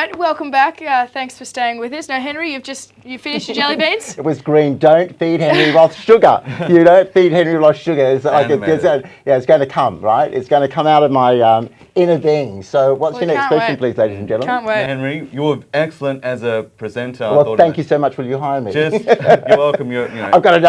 right, welcome back. Thanks for staying with us. Now, Henry, you finished your jelly beans? It was green. Don't feed Henry Roth sugar. You don't feed Henry Roth sugar. It's like it's going to come, right? It's going to come out of my inner being. So what's your next question, please, ladies and gentlemen? Can't wait. Henry, you're excellent as a presenter. Well, thank you so much for you hiring me. You're welcome. I've got a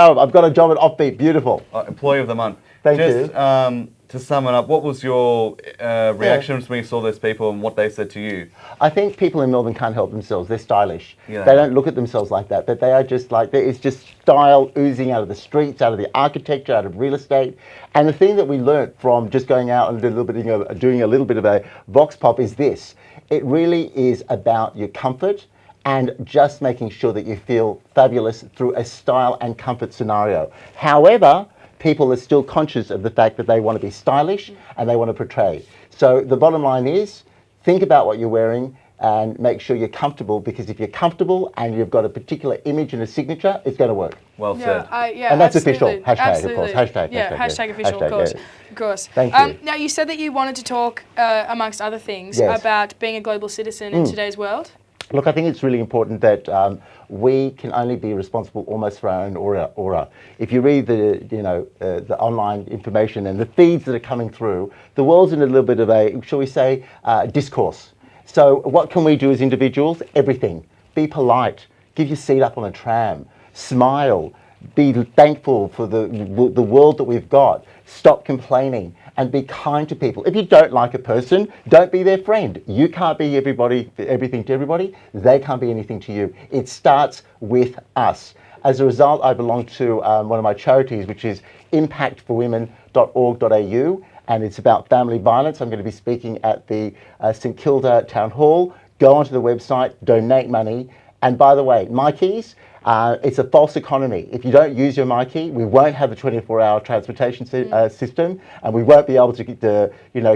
job at Offbeat. Beautiful. Employee of the month. Thank you. To sum it up, what was your reactions when you saw those people and what they said to you? I think people in Melbourne can't help themselves. They're stylish. Yeah. They don't look at themselves like that, but they are just like, it's just style oozing out of the streets, out of the architecture, out of real estate. And the thing that we learnt from just going out and doing a little bit of a vox pop is this. It really is about your comfort and just making sure that you feel fabulous through a style and comfort scenario. However, people are still conscious of the fact that they want to be stylish and they want to portray. So the bottom line is, think about what you're wearing and make sure you're comfortable, because if you're comfortable and you've got a particular image and a signature, it's going to work. Well said. And that's absolutely. official. Hashtag, Absolutely. of course. Hashtag. Hashtag official, of course. Yes. Of course. Thank you. Now, you said that you wanted to talk, amongst other things, Yes. about being a global citizen in today's world. Look, I think it's really important that we can only be responsible almost for our own aura. If you read the online information and the feeds that are coming through, the world's in a little bit of a, shall we say, discourse. So what can we do as individuals? Everything. Be polite. Give your seat up on a tram. Smile. Be thankful for the world that we've got. Stop complaining and be kind to people. If you don't like a person, don't be their friend. You can't be everything to everybody. They can't be anything to you. It starts with us. As a result, I belong to one of my charities, which is impactforwomen.org.au, and it's about family violence. I'm going to be speaking at the St Kilda Town Hall. Go onto the website, donate money. And by the way, Mikey's, it's a false economy. If you don't use your MyKey, we won't have a 24-hour transportation system, and we won't be able to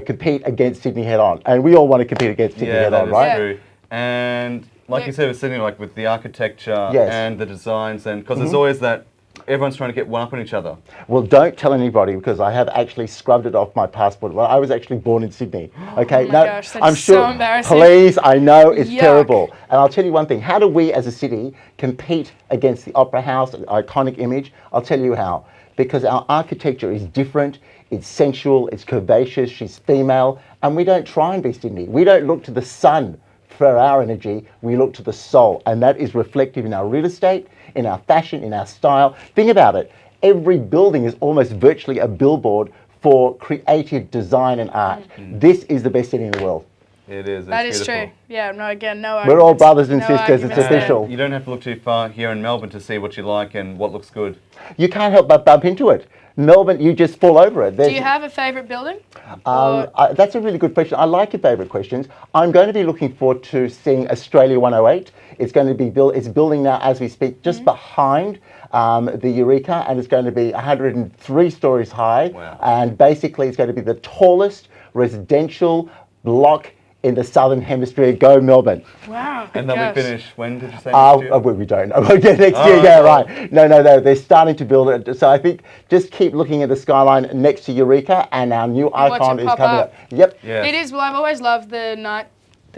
compete against Sydney head-on. And we all want to compete against Sydney head-on, right? Yeah, true. And like you said, with Sydney, like with the architecture and the designs, and because there's always that, everyone's trying to get one up on each other. Well, don't tell anybody, because I have actually scrubbed it off my passport. Well, I was actually born in Sydney. Okay, oh my gosh, that's I'm sure. So embarrassing. Please, I know it's Yuck. terrible. And I'll tell you one thing: how do we, as a city, compete against the Opera House, an iconic image? I'll tell you how. Because our architecture is different. It's sensual. It's curvaceous. She's female, and we don't try and be Sydney. We don't look to the sun for our energy. We look to the soul, and that is reflective in our real estate, in our fashion, in our style. Think about it. Every building is almost virtually a billboard for creative design and art. This is the best city in the world. It is. That is true. Yeah, no arguments. We're all brothers and sisters. It's official. You don't have to look too far here in Melbourne to see what you like and what looks good. You can't help but bump into it. Melbourne, you just fall over it. Do you have a favourite building? That's a really good question. I like your favourite questions. I'm going to be looking forward to seeing Australia 108. It's going to be it's building now as we speak, just behind the Eureka, and it's going to be 103 stories high. Wow. And basically it's going to be the tallest residential block in the Southern Hemisphere. Go Melbourne. Wow. And they'll be finished, when did you say next year? We don't know. Yeah, next year, yeah, right. No, they're starting to build it. So I think just keep looking at the skyline next to Eureka, and our new icon is coming up. Yep. Yes. It is. Well, I've always loved the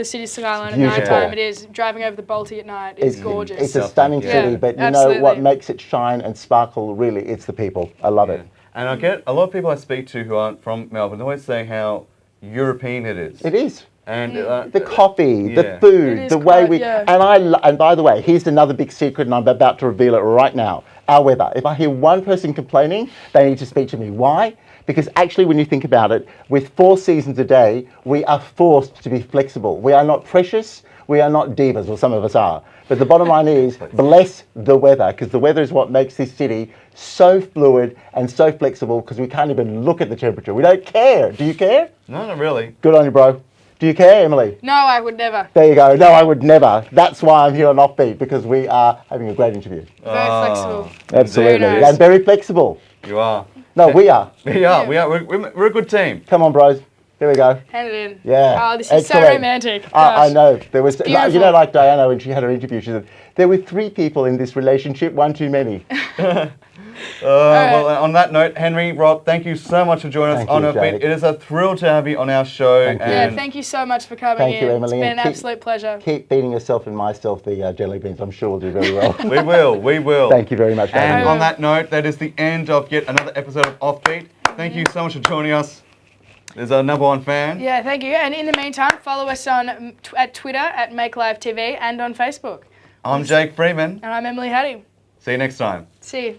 city skyline at night time. It is. Driving over the Balti at night is gorgeous. It's a stunning city, but you know what makes it shine and sparkle, really, it's the people. I love it. And I get a lot of people I speak to who aren't from Melbourne always say how European it is. It is. And the coffee, the food, the way we... And by the way, here's another big secret, and I'm about to reveal it right now. Our weather. If I hear one person complaining, they need to speak to me. Why? Because actually, when you think about it, with 4 seasons a day, we are forced to be flexible. We are not precious. We are not divas, well, some of us are. But the bottom line is, bless the weather, because the weather is what makes this city so fluid and so flexible, because we can't even look at the temperature. We don't care. Do you care? No, not really. Good on you, bro. Do you care, Emily? No, I would never. There you go. No, I would never. That's why I'm here on Offbeat, because we are having a great interview. Very flexible. Absolutely. Very nice. And very flexible. You are. No, we are. We are. We're a good team. Come on, bros. Here we go. Hand it in. Yeah. Oh, this is so romantic. I know. There was, beautiful. you know, like Diana when she had her interview, she said, there were 3 people in this relationship, one too many. Well, on that note, Henry Roth, thank you so much for joining us on Offbeat. It is a thrill to have you on our show. Thank you so much for coming Thank you, in. Emily. It's been an absolute pleasure. Keep feeding yourself and myself the jelly beans. I'm sure we'll do very well. We will. Thank you very much. And on that note, that is the end of yet another episode of Offbeat. Thank you so much for joining us. There's our #1 fan. Yeah, thank you. And in the meantime, follow us on at Twitter at MakeLiveTV and on Facebook. I'm Jake Freeman. And I'm Emily Hattie. See you next time. See you.